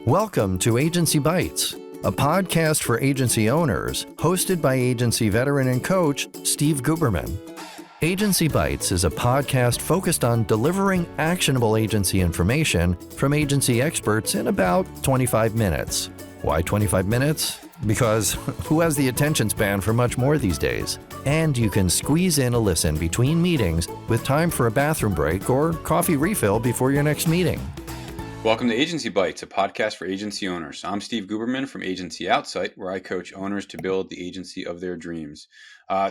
Welcome to Agency Bytes, a podcast for agency owners, hosted by agency veteran and coach Steve Guberman. Agency Bytes is a podcast focused on delivering actionable agency information from agency experts in about 25 minutes. Why 25 minutes? Because who has the attention span for much more these days? And you can squeeze in a listen between meetings with time for a bathroom break or coffee refill before your next meeting. Welcome to Agency Bytes, a podcast for agency owners. I'm Steve Guberman from Agency Outsight, where I coach owners to build the agency of their dreams.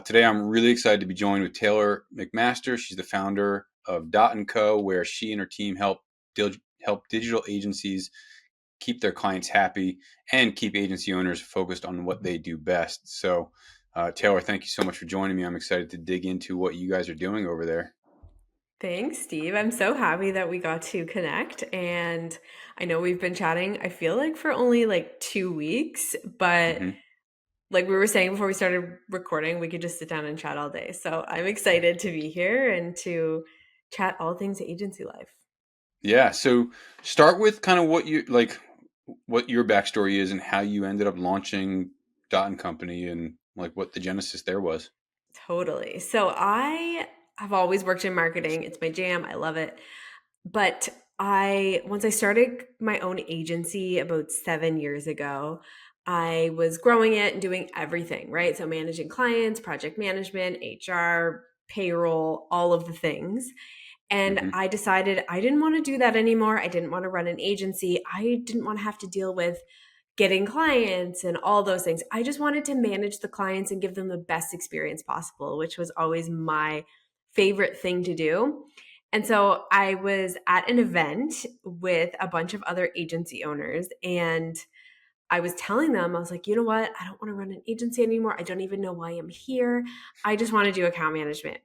Today, I'm really excited to be joined with Taylor McMaster. She's the founder of Dot & Co., where she and her team help digital agencies keep their clients happy and keep agency owners focused on what they do best. So, Taylor, thank you so much for joining me. I'm excited to dig into what you guys are doing over there. Thanks, Steve. I'm so happy that we got to connect. And I know we've been chatting, I feel like for only 2 weeks, but like we were saying before we started recording, we could just sit down and chat all day. So I'm excited to be here and to chat all things agency life. Yeah. So start with kind of what your backstory is and how you ended up launching Dot & Company and what the genesis there was. Totally. So I have always worked in marketing. It's my jam. I love it. But once I started my own agency about 7 years ago, I was growing it and doing everything, right? So managing clients, project management, HR, payroll, all of the things. And I decided I didn't want to do that anymore. I didn't want to run an agency. I didn't want to have to deal with getting clients and all those things. I just wanted to manage the clients and give them the best experience possible, which was always my favorite thing to do. And so I was at an event with a bunch of other agency owners, and I was telling them, I was like, you know what? I don't want to run an agency anymore. I don't even know why I'm here. I just want to do account management.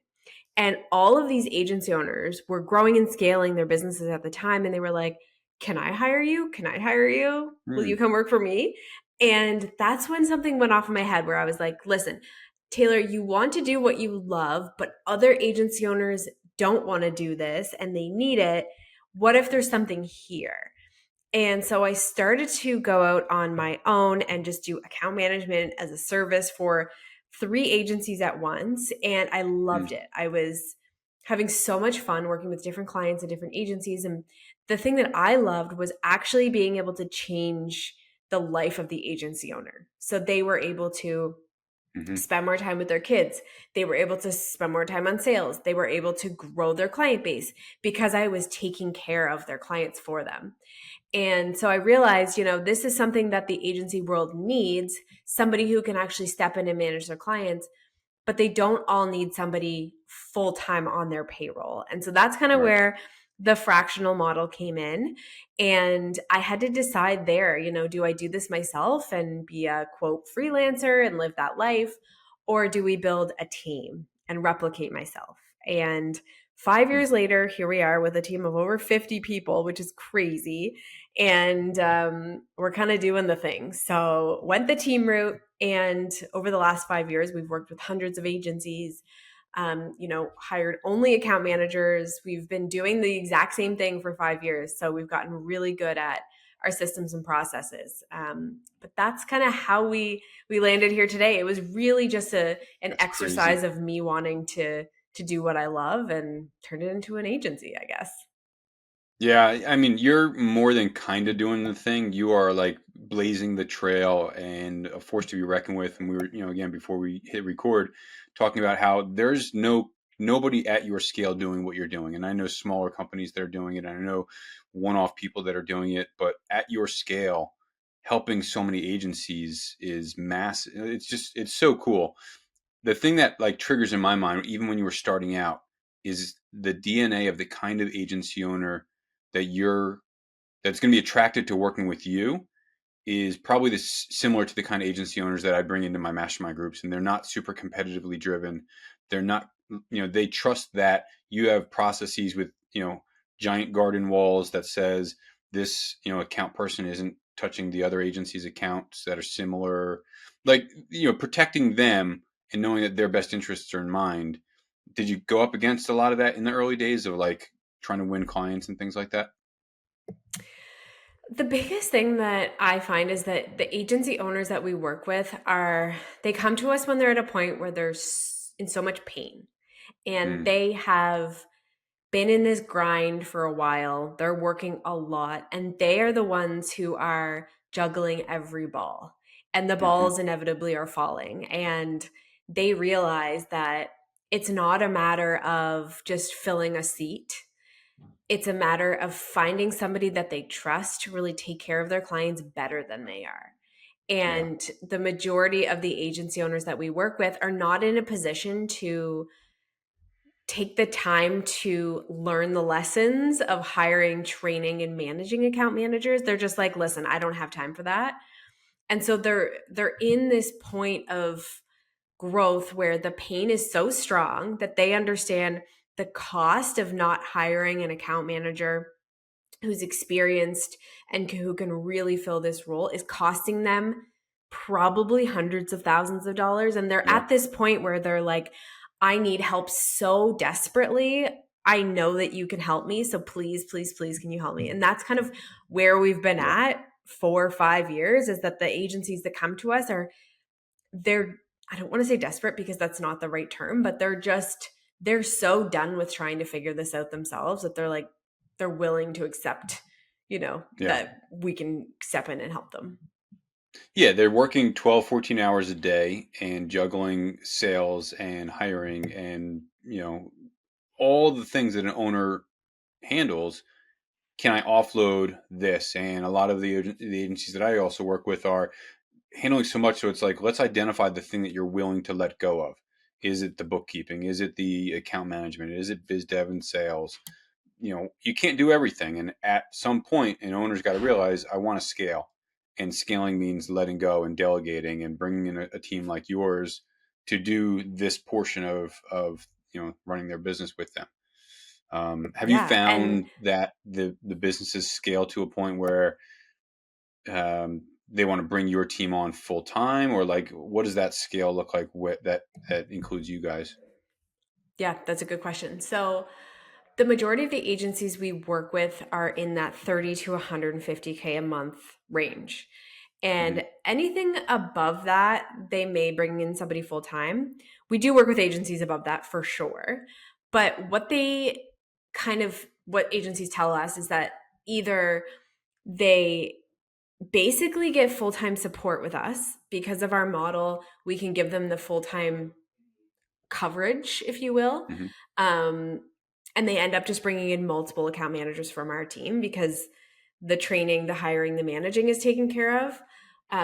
And all of these agency owners were growing and scaling their businesses at the time. And they were like, can I hire you? Can I hire you? Will you come work for me? And that's when something went off in my head where I was like, listen, Taylor, you want to do what you love, but other agency owners don't want to do this and they need it. What if there's something here? And so I started to go out on my own and just do account management as a service for 3 agencies at once. And I loved it. I was having so much fun working with different clients and different agencies. And the thing that I loved was actually being able to change the life of the agency owner. So they were able to spend more time with their kids. They were able to spend more time on sales. They were able to grow their client base because I was taking care of their clients for them. And so I realized, this is something that the agency world needs, somebody who can actually step in and manage their clients, but they don't all need somebody full-time on their payroll. And so that's kind of where the fractional model came in. And I had to decide there, do I do this myself and be a quote freelancer and live that life? Or do we build a team and replicate myself? And 5 years later, here we are with a team of over 50 people, which is crazy. And we're kind of doing the thing. So went the team route. And over the last 5 years, we've worked with hundreds of agencies, hired only account managers. We've been doing the exact same thing for 5 years. So we've gotten really good at our systems and processes. But that's kind of how we landed here today. It was really just an exercise of me wanting to do what I love and turn it into an agency, I guess. Yeah, I mean, you're more than kind of doing the thing. You are blazing the trail and a force to be reckoned with. And we were, again, before we hit record, talking about how there's nobody at your scale doing what you're doing. And I know smaller companies that are doing it. And I know one-off people that are doing it. But at your scale, helping so many agencies is massive. It's so cool. The thing that triggers in my mind, even when you were starting out, is the DNA of the kind of agency owner that's going to be attracted to working with you is probably similar to the kind of agency owners that I bring into my mastermind groups. And they're not super competitively driven. They're not, they trust that you have processes with, giant garden walls that says this, account person isn't touching the other agency's accounts that are similar, protecting them and knowing that their best interests are in mind. Did you go up against a lot of that in the early days of trying to win clients and things like that? The biggest thing that I find is that the agency owners that we work with they come to us when they're at a point where they're in so much pain, and Mm, they have been in this grind for a while. They're working a lot, and they are the ones who are juggling every ball, and the hmm balls inevitably are falling. And they realize that it's not a matter of just filling a seat. It's a matter of finding somebody that they trust to really take care of their clients better than they are. Yeah. And the majority of the agency owners that we work with are not in a position to take the time to learn the lessons of hiring, training, and managing account managers. They're just like, listen, I don't have time for that. And so they're in this point of growth where the pain is so strong that they understand the cost of not hiring an account manager who's experienced and who can really fill this role is costing them probably hundreds of thousands of dollars. And they're Yeah. at this point where they're like, I need help so desperately. I know that you can help me. So please, please, please, can you help me? And that's kind of where we've been Yeah. at 4 or 5 years, is that the agencies that come to us they're, I don't want to say desperate because that's not the right term, but they're so done with trying to figure this out themselves that they're willing to accept, Yeah. that we can step in and help them. Yeah. They're working 12, 14 hours a day and juggling sales and hiring and, all the things that an owner handles. Can I offload this? And a lot of the agencies that I also work with are handling so much. So it's like, let's identify the thing that you're willing to let go of. Is it the bookkeeping? Is it the account management? Is it biz dev and sales? You can't do everything. And at some point, an owner's got to realize, I want to scale. And scaling means letting go and delegating and bringing in a team like yours to do this portion of running their business with them. Have you Yeah. And found that the businesses scale to a point where they want to bring your team on full time, or like what does that scale look like? That includes you guys. yeah, that's a good question. So the majority of the agencies we work with are in that 30 to 150K a month range. Hmm And anything above that, they may bring in somebody full time. We do work with agencies above that for sure. But what agencies tell us is that either they basically get full time support with us because of our model. We can give them the full time coverage, if you will. hmm Um, and they end up just bringing in multiple account managers from our team because the training, the hiring, the managing is taken care of.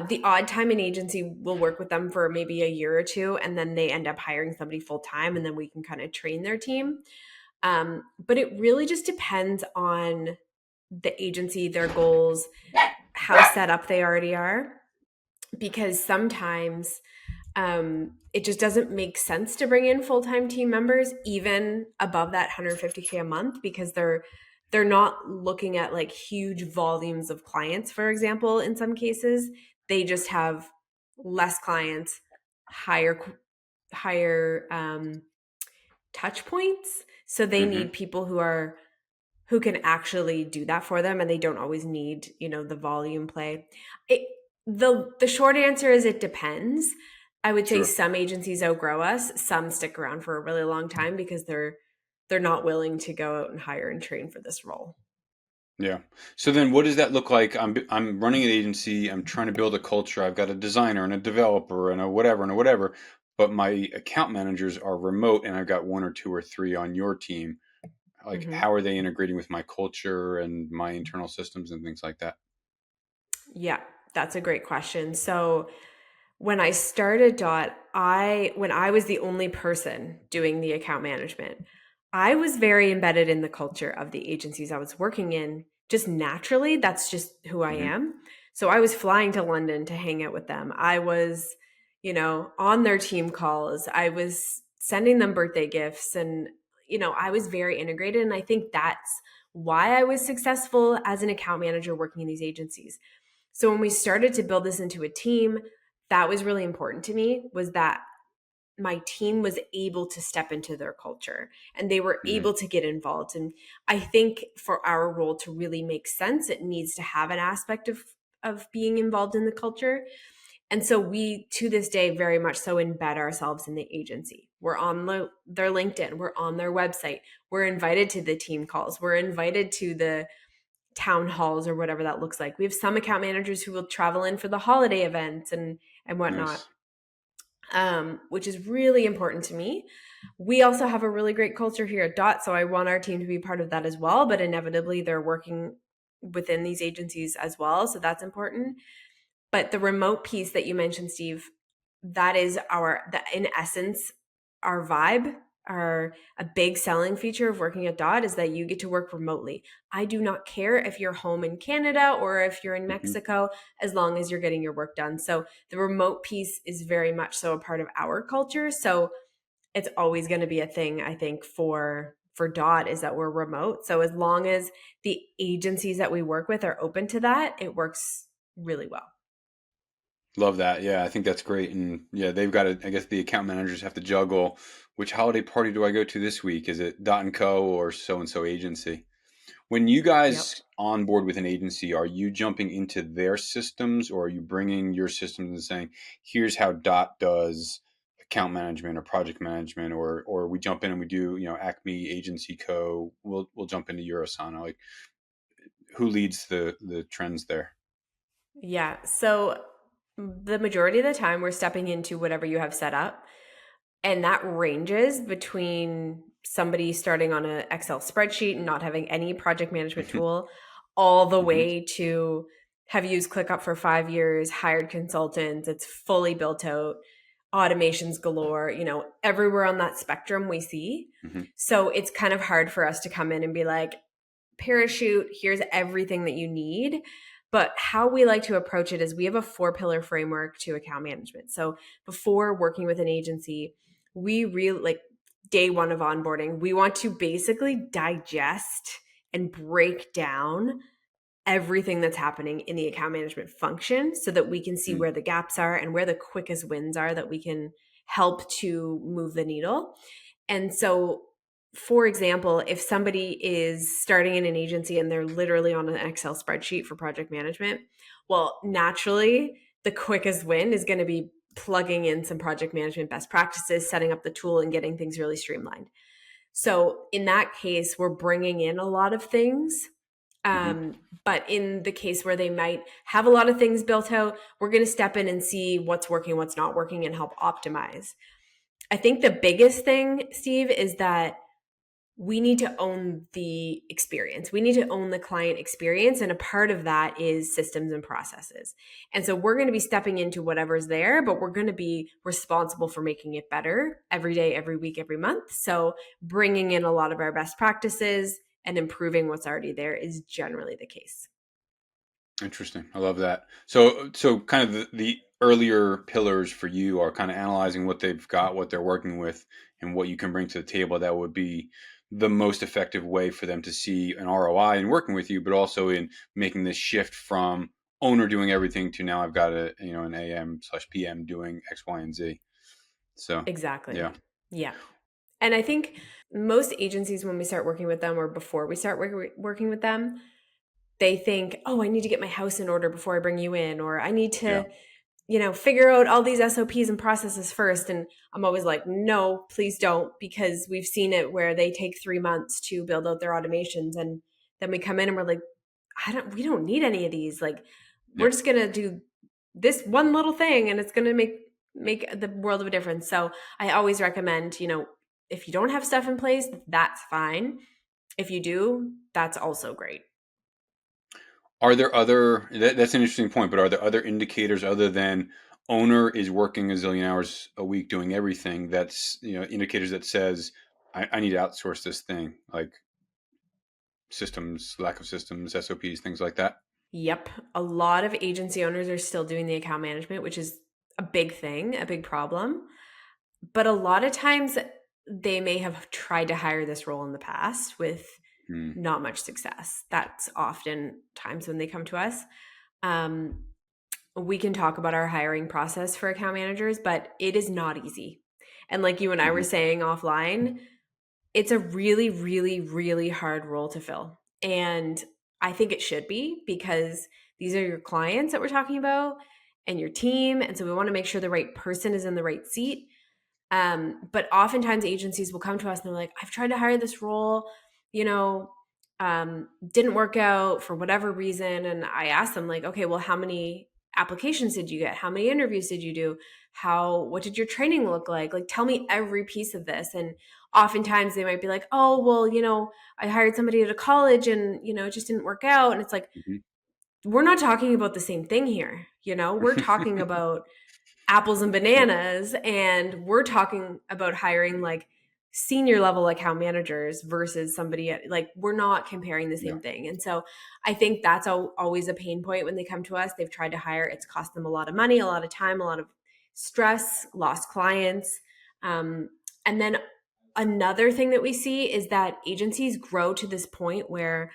The odd time an agency will work with them for maybe a year or two, and then they end up hiring somebody full time, and then we can kind of train their team. But it really just depends on the agency, their goals, how set up they already are, because sometimes it just doesn't make sense to bring in full-time team members even above that 150K a month, because they're not looking at like huge volumes of clients, for example. In some cases they just have less clients, higher touch points, so they hmm need people who can actually do that for them, and they don't always need, the volume play. The short answer is it depends. I would say Sure. some agencies outgrow us, some stick around for a really long time because they're not willing to go out and hire and train for this role. Yeah. So then, what does that look like? I'm running an agency. I'm trying to build a culture. I've got a designer and a developer and a whatever and a whatever. But my account managers are remote, and I've got one or two or three on your team. Like, Hmm. how are they integrating with my culture and my internal systems and things like that? Yeah, that's a great question. So when I started Dot, when I was the only person doing the account management, I was very embedded in the culture of the agencies I was working in. Just naturally, that's just who I Hmm am. So I was flying to London to hang out with them. I was, on their team calls. I was sending them birthday gifts, and I was very integrated, and I think that's why I was successful as an account manager working in these agencies. So when we started to build this into a team, that was really important to me, was that my team was able to step into their culture and they were Hmm. able to get involved. And I think for our role to really make sense, it needs to have an aspect of being involved in the culture. And so we, to this day, very much so embed ourselves in the agency. We're on their LinkedIn, we're on their website, we're invited to the team calls, we're invited to the town halls or whatever that looks like. We have some account managers who will travel in for the holiday events and whatnot, Nice. which is really important to me. We also have a really great culture here at Dot, so I want our team to be part of that as well. But inevitably, they're working within these agencies as well, so that's important. But the remote piece that you mentioned, Steve, that is in essence, our vibe. A big selling feature of working at Dot is that you get to work remotely. I do not care if you're home in Canada or if you're in Hmm. Mexico, as long as you're getting your work done. So the remote piece is very much so a part of our culture. So it's always going to be a thing, I think, for Dot, is that we're remote. So as long as the agencies that we work with are open to that, it works really well. Love that. Yeah, I think that's great. And yeah, they've got to, I guess the account managers have to juggle which holiday party do I go to this week? Is it Dot and Co or so and so agency? When you Yep. guys onboard with an agency, are you jumping into their systems or are you bringing your systems and saying, here's how Dot does account management or project management, or we jump in and we do, Acme Agency Co. We'll jump into Eurosana. Like, who leads the trends there? Yeah. So the majority of the time, we're stepping into whatever you have set up. And that ranges between somebody starting on an Excel spreadsheet and not having any project management Hmm. tool, all the Hmm. way to have used ClickUp for 5 years, hired consultants, it's fully built out, automations galore, everywhere on that spectrum we see. Hmm. So it's kind of hard for us to come in and be like, parachute, here's everything that you need. But how we like to approach it is we have a 4-pillar framework to account management. So before working with an agency, we really like day one of onboarding, we want to basically digest and break down everything that's happening in the account management function so that we can see where the gaps are and where the quickest wins are that we can help to move the needle. And so, for example, if somebody is starting in an agency and they're literally on an Excel spreadsheet for project management, well, naturally, the quickest win is going to be plugging in some project management best practices, setting up the tool, and getting things really streamlined. So, in that case, we're bringing in a lot of things. Hmm. But in the case where they might have a lot of things built out, we're going to step in and see what's working, what's not working, and help optimize. I think the biggest thing, Steve, is that we need to own the experience. We need to own the client experience. And a part of that is systems and processes. And so we're going to be stepping into whatever's there, but we're going to be responsible for making it better every day, every week, every month. So bringing in a lot of our best practices and improving what's already there is generally the case. Interesting. I love that. So kind of the earlier pillars for you are kind of analyzing what they've got, what they're working with, and what you can bring to the table that would be the most effective way for them to see an ROI in working with you, but also in making this shift from owner doing everything to now I've got an AM/PM doing X, Y, and Z. So Exactly. yeah. Yeah. And I think most agencies, when we start working with them or before we start working with them, they think, oh, I need to get my house in order before I bring you in, or I need Yeah. to, figure out all these SOPs and processes first. And I'm always like, no, please don't, because we've seen it where they take 3 months to build out their automations. And then we come in and we're like, we don't need any of these. Like, we're Yep. just going to do this one little thing and it's going to make the world of a difference. So I always recommend, if you don't have stuff in place, that's fine. If you do, that's also great. Are there that's an interesting point, but are there other indicators other than owner is working a zillion hours a week doing everything that's, indicators that says I need to outsource this thing, like systems, lack of systems, SOPs, things like that? Yep. A lot of agency owners are still doing the account management, which is a big thing, a big problem. But a lot of times they may have tried to hire this role in the past with Hmm. not much success. That's often times when they come to us. Um, we can talk about our hiring process for account managers, but it is not easy. And like you and I were Hmm. saying offline, it's a really, really, really hard role to fill. And I think it should be, because these are your clients that we're talking about and your team. And so we want to make sure the right person is in the right seat. But oftentimes agencies will come to us and they're like, I've tried to hire this role, you know, didn't work out for whatever reason. And I asked them, like, okay, well, how many applications did you get? How many interviews did you do? What did your training look like? Like, tell me every piece of this. And oftentimes they might be like, oh, well, I hired somebody at a college and, it just didn't work out. And it's like, Hmm. we're not talking about the same thing here. We're talking about apples and Yep. bananas, and we're talking about hiring like senior level account managers versus somebody like, we're not comparing the Yeah. same thing. And so I think that's always a pain point when they come to us. They've tried to hire, it's cost them a lot of money, a lot of time, a lot of stress, lost clients. And then another thing that we see is that agencies grow to this point where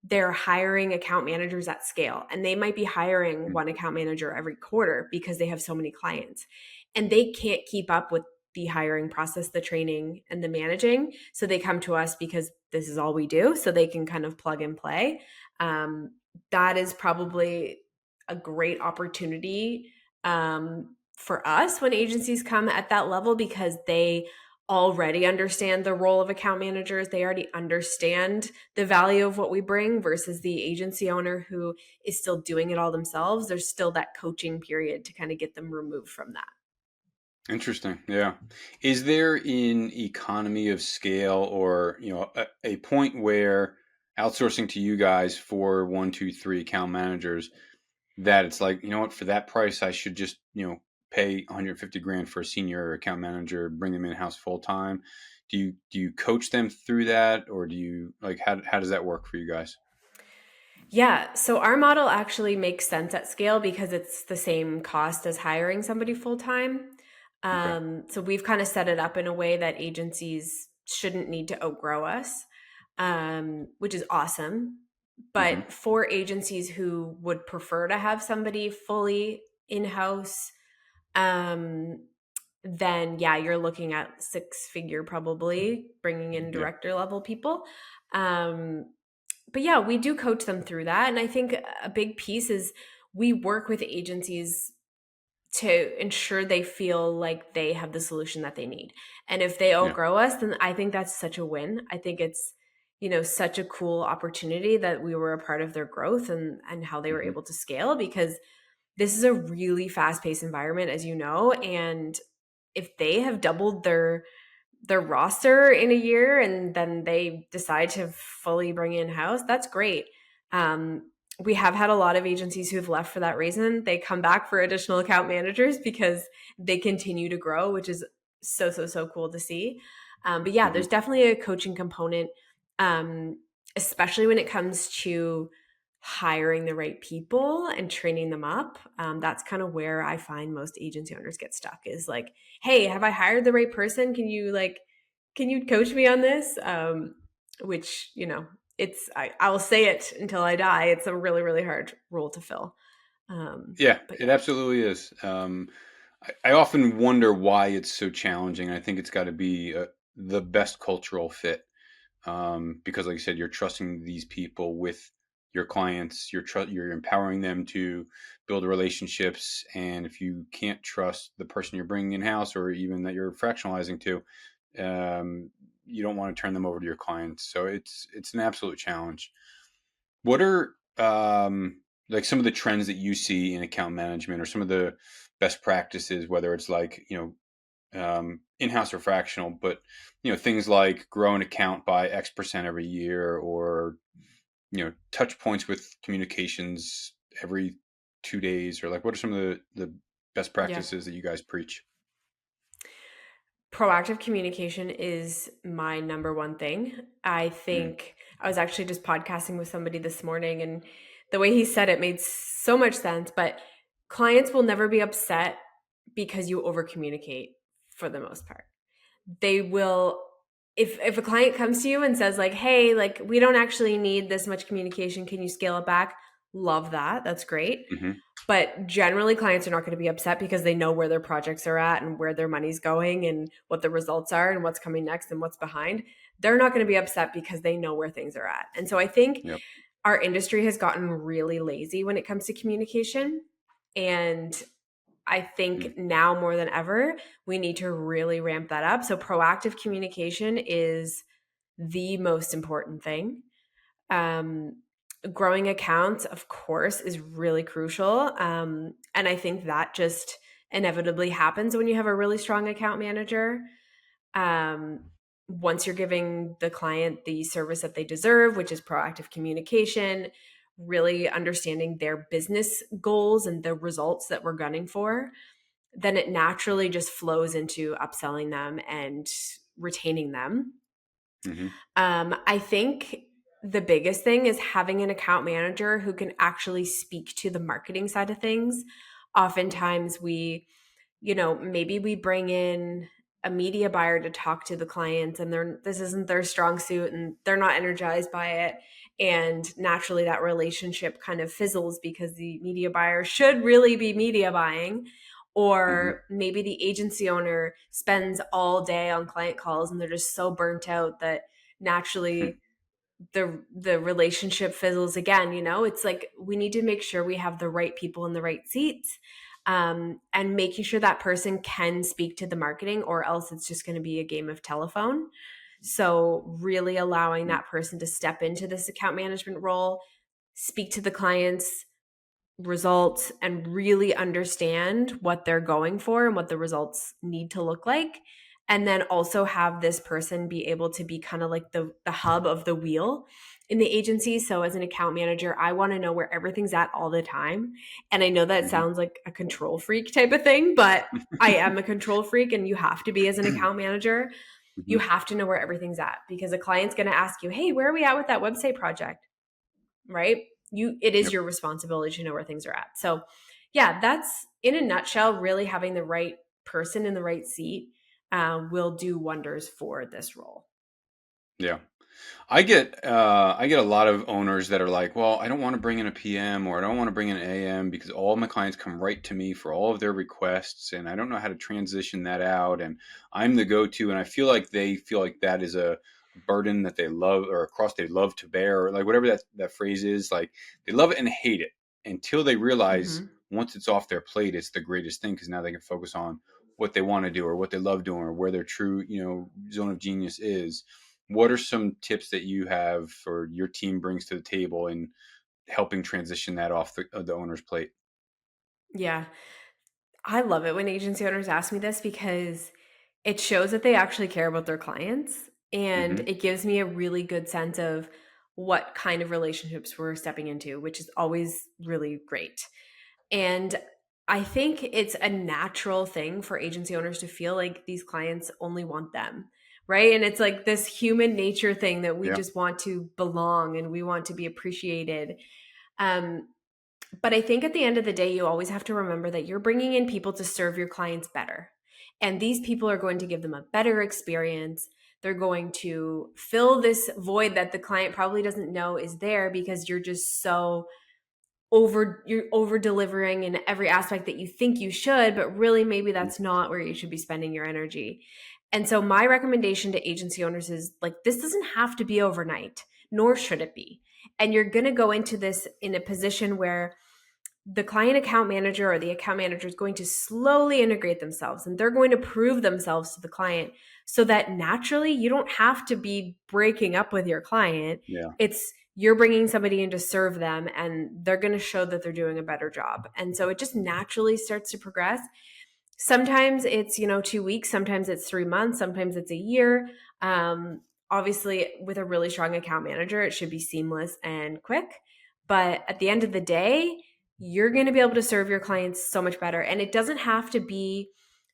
they're hiring account managers at scale, and they might be hiring Mm. one account manager every quarter because they have so many clients, and they can't keep up with the hiring process, the training, and the managing. So they come to us because this is all we do, so they can kind of plug and play. um, that is probably a great opportunity for us when agencies come at that level, because they already understand the role of account managers. They already understand the value of what we bring, versus the agency owner who is still doing it all themselves. There's still that coaching period to kind of get them removed from that. Interesting. Yeah. Is there an economy of scale, or, a point where outsourcing to you guys for one, two, three account managers, that it's like, you know what, for that price, I should just, pay 150 grand for a senior account manager, bring them in house full time. Do you coach them through that, or do you, like, how does that work for you guys? Yeah, so our model actually makes sense at scale because it's the same cost as hiring somebody full time. Okay. So we've kind of set it up in a way that agencies shouldn't need to outgrow us, which is awesome. Hmm. But for agencies who would prefer to have somebody fully in house, um, then yeah, you're looking at six figure probably, bringing in Yeah. director level people. Um, but yeah, we do coach them through that. And I think a big piece is we work with agencies to ensure they feel like they have the solution that they need. And if they Yeah. outgrow us, then I think that's such a win. I think it's, such a cool opportunity that we were a part of their growth, and how they were Hmm. able to scale, because this is a really fast paced environment, as you know. And if they have doubled their roster in a year and then they decide to fully bring in house, that's great. We have had a lot of agencies who have left for that reason. They come back for additional account managers because they continue to grow, which is so, so, so cool to see. But yeah, Hmm. there's definitely a coaching component, um, especially when it comes to hiring the right people and training them up. That's kind of where I find most agency owners get stuck, is like, hey, have I hired the right person? Can you coach me on this? Which, I will say it until I die. It's a really, really hard role to fill. Yeah, But it yeah. absolutely is. I often wonder why it's so challenging. I think it's got to be the best cultural fit, because, like you said, you're trusting these people with your clients. You're empowering them to build relationships, and if you can't trust the person you're bringing in house, or even that you're fractionalizing to, you don't want to turn them over to your clients. So it's an absolute challenge. What are, like, some of the trends that you see in account management, or some of the best practices, whether it's like, in-house or fractional, but, things like grow an account by X% every year, or, touch points with communications every 2 days, or, like, what are some of the best Yeah. practices that you guys preach? Proactive communication is my number one thing. I Mm, think I was actually just podcasting with somebody this morning, and the way he said it made so much sense. But clients will never be upset because you over communicate, for the most part. They will, if a client comes to you and says like, hey, like, we don't actually need this much communication, can you scale it back? Love that. That's great. mhm. But generally, clients are not going to be upset because they know where their projects are at and where their money's going and what the results are and what's coming next and what's behind. They're not going to be upset because they know where things are at. And so I think Yep. our industry has gotten really lazy when it comes to communication. And I Mm. think now more than ever, we need to really ramp that up. So proactive communication is the most important thing. Um, Growing accounts, of course, is really crucial. And I think that just inevitably happens when you have a really strong account manager. Um, Once you're giving the client the service that they deserve, which is proactive communication, really understanding their business goals and the results that we're gunning for, then it naturally just flows into upselling them and retaining them. Hmm. I think the biggest thing is having an account manager who can actually speak to the marketing side of things. Oftentimes maybe we bring in a media buyer to talk to the clients and this isn't their strong suit and they're not energized by it. And naturally that relationship kind of fizzles because the media buyer should really be media buying. Hmm. Or maybe the agency owner spends all day on client calls and they're just so burnt out that naturally the relationship fizzles again. It's like we need to make sure we have the right people in the right seats, and making sure that person can speak to the marketing, or else it's just going to be a game of telephone. So really allowing that person to step into this account management role, speak to the clients results, and really understand what they're going for and what the results need to look like. And then also have this person be able to be kind of like the hub of the wheel in the agency. So as an account manager, I want to know where everything's at all the time. And I know that Hmm. sounds like a control freak type of thing, but I am a control freak and you have to be as an account manager. Hmm. You have to know where everything's at because a client's going to ask you, "Hey, where are we at with that website project?" Right? It is Yep. your responsibility to know where things are at. So, yeah, that's in a nutshell. Really having the right person in the right seat will do wonders for this role. Yeah. I get a lot of owners that are like, well, I don't want to bring in a PM or I don't want to bring in an AM because all my clients come right to me for all of their requests and I don't know how to transition that out and I'm the go-to and I feel like they feel like that is a burden that they love or a cross they love to bear or like whatever that phrase is, like they love it and hate it until they realize Hmm. once it's off their plate, it's the greatest thing because now they can focus on what they want to do or what they love doing or where their true, zone of genius is. What are some tips that you have or your team brings to the table in helping transition that off the owner's plate? Yeah. I love it when agency owners ask me this because it shows that they actually care about their clients. And Hmm. it gives me a really good sense of what kind of relationships we're stepping into, which is always really great. And I think it's a natural thing for agency owners to feel like these clients only want them, right? And it's like this human nature thing that we Yeah. just want to belong and we want to be appreciated. Um, but I think at the end of the day, you always have to remember that you're bringing in people to serve your clients better. And these people are going to give them a better experience. They're going to fill this void that the client probably doesn't know is there because you're just you're over delivering in every aspect that you think you should, but really maybe Mhm. that's not where you should be spending your energy. And so my recommendation to agency owners is like this doesn't have to be overnight, nor should it be. And you're going to go into this in a position where the client account manager or the account manager is going to slowly integrate themselves and they're going to prove themselves to the client so that naturally you don't have to be breaking up with your client. Yeah. It's you're bringing somebody in to serve them and they're going to show that they're doing a better job. And so it just naturally starts to progress. Sometimes it's 2 weeks, sometimes it's 3 months, sometimes it's a year. um, Obviously with a really strong account manager it should be seamless and quick, but at the end of the day you're going to be able to serve your clients so much better. And it doesn't have to be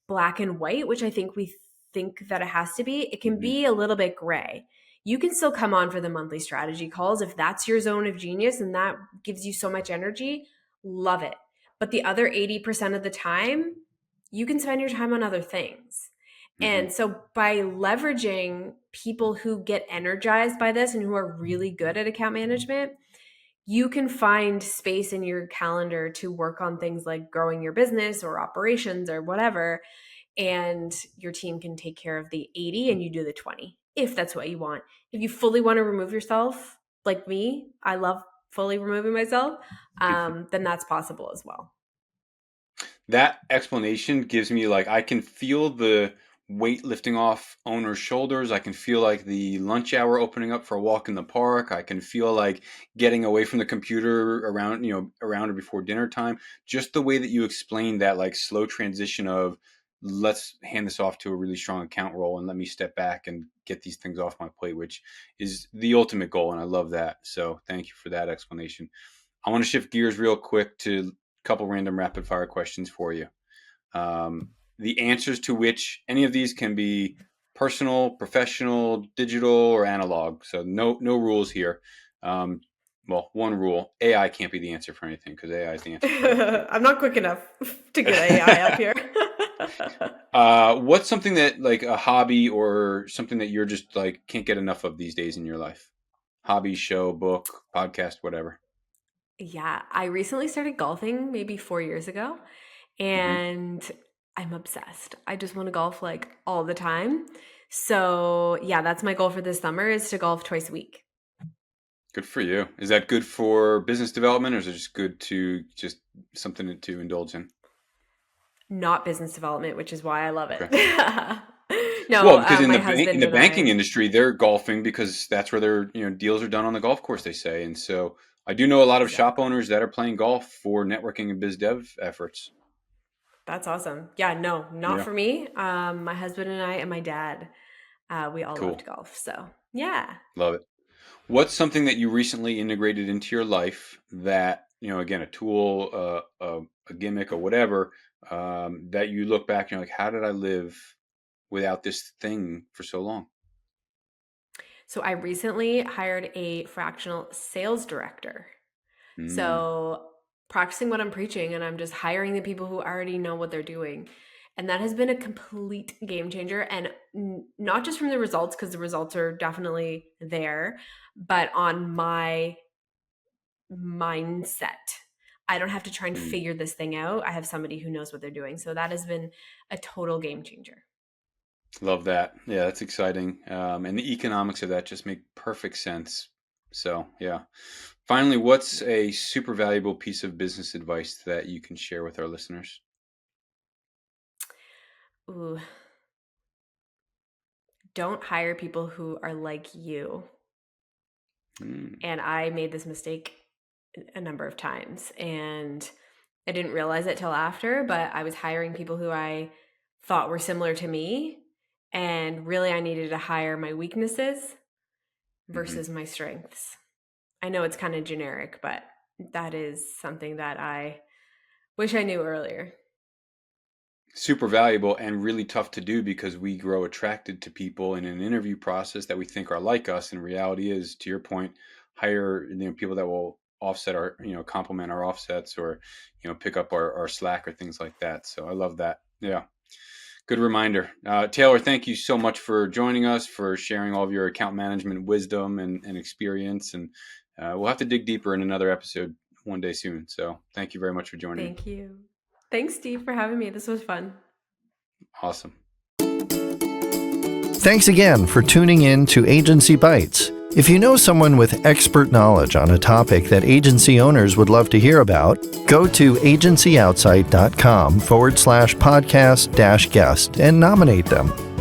black and white, which I think we think that it has to be. It can Hmm. be a little bit gray. You can still come on for the monthly strategy calls if that's your zone of genius and that gives you so much energy. Love it. But the other 80% of the time, you can spend your time on other things. Hmm. And so by leveraging people who get energized by this and who are really good at account management, you can find space in your calendar to work on things like growing your business or operations or whatever. And your team can take care of the 80 and you do the 20, if that's what you want. If you fully want to remove yourself, like me, I love fully removing myself, then that's possible as well. That explanation gives me like, I can feel the weight lifting off owner's shoulders. I can feel like the lunch hour opening up for a walk in the park. I can feel like getting away from the computer around or before dinner time. Just the way that you explained that like slow transition of, let's hand this off to a really strong account role and let me step back and get these things off my plate, which is the ultimate goal. And I love that. So thank you for that explanation. I want to shift gears real quick to a couple random rapid fire questions for you. The answers to which any of these can be personal, professional, digital, or analog. So no rules here. Well, one rule: AI can't be the answer for anything because AI is the answer. I'm not quick enough to get AI up here. What's something that like a hobby or something that you're just like can't get enough of these days in your life? Hobby, show, book, podcast, whatever. Yeah, I recently started golfing maybe 4 years ago, and I'm obsessed. I just want to golf like all the time. So yeah, that's my goal for this summer, is to golf twice a week. Good for you. Is that good for business development, or is it just good to just something to indulge in? Not business development, which is why I love it. Okay. No, Well, because in my the husband and banking I. industry, they're golfing because that's where their deals are done on the golf course, they say. And so I do know a lot of shop Exactly. owners that are playing golf for networking and biz dev efforts. That's awesome. Yeah, no, not Yeah, for me. My husband and I and my dad, we all cool. loved golf. So yeah. Love it. What's something that you recently integrated into your life that, again, a tool, a gimmick, or whatever, that you look back and you're like, how did I live without this thing for so long? So I recently hired a fractional sales director. Mm, So practicing what I'm preaching, and I'm just hiring the people who already know what they're doing. And that has been a complete game changer. And not just from the results, because the results are definitely there, but on my mindset. I don't have to try and mm. figure this thing out. I have somebody who knows what they're doing. So that has been a total game changer. Love that. Yeah, that's exciting. And the economics of that just make perfect sense. So, yeah. Finally, what's a super valuable piece of business advice that you can share with our listeners? Ooh, don't hire people who are like you. Mm, And I made this mistake a number of times, and I didn't realize it till after, but I was hiring people who I thought were similar to me, and really I needed to hire my weaknesses mhm. versus my strengths. I know it's kind of generic, but that is something that I wish I knew earlier. Super valuable and really tough to do because we grow attracted to people in an interview process that we think are like us. And reality is, to your point, hire people that will offset our complement our offsets, or pick up our slack or things like that. So I love that. Yeah, good reminder. Taylor, thank you so much for joining us, for sharing all of your account management wisdom and experience. And we'll have to dig deeper in another episode one day soon. So thank you very much for joining me. Thank you. Thanks, Steve, for having me. This was fun. Awesome. Thanks again for tuning in to Agency Bytes. If you know someone with expert knowledge on a topic that agency owners would love to hear about, go to agencyoutsight.com/podcast-guest and nominate them.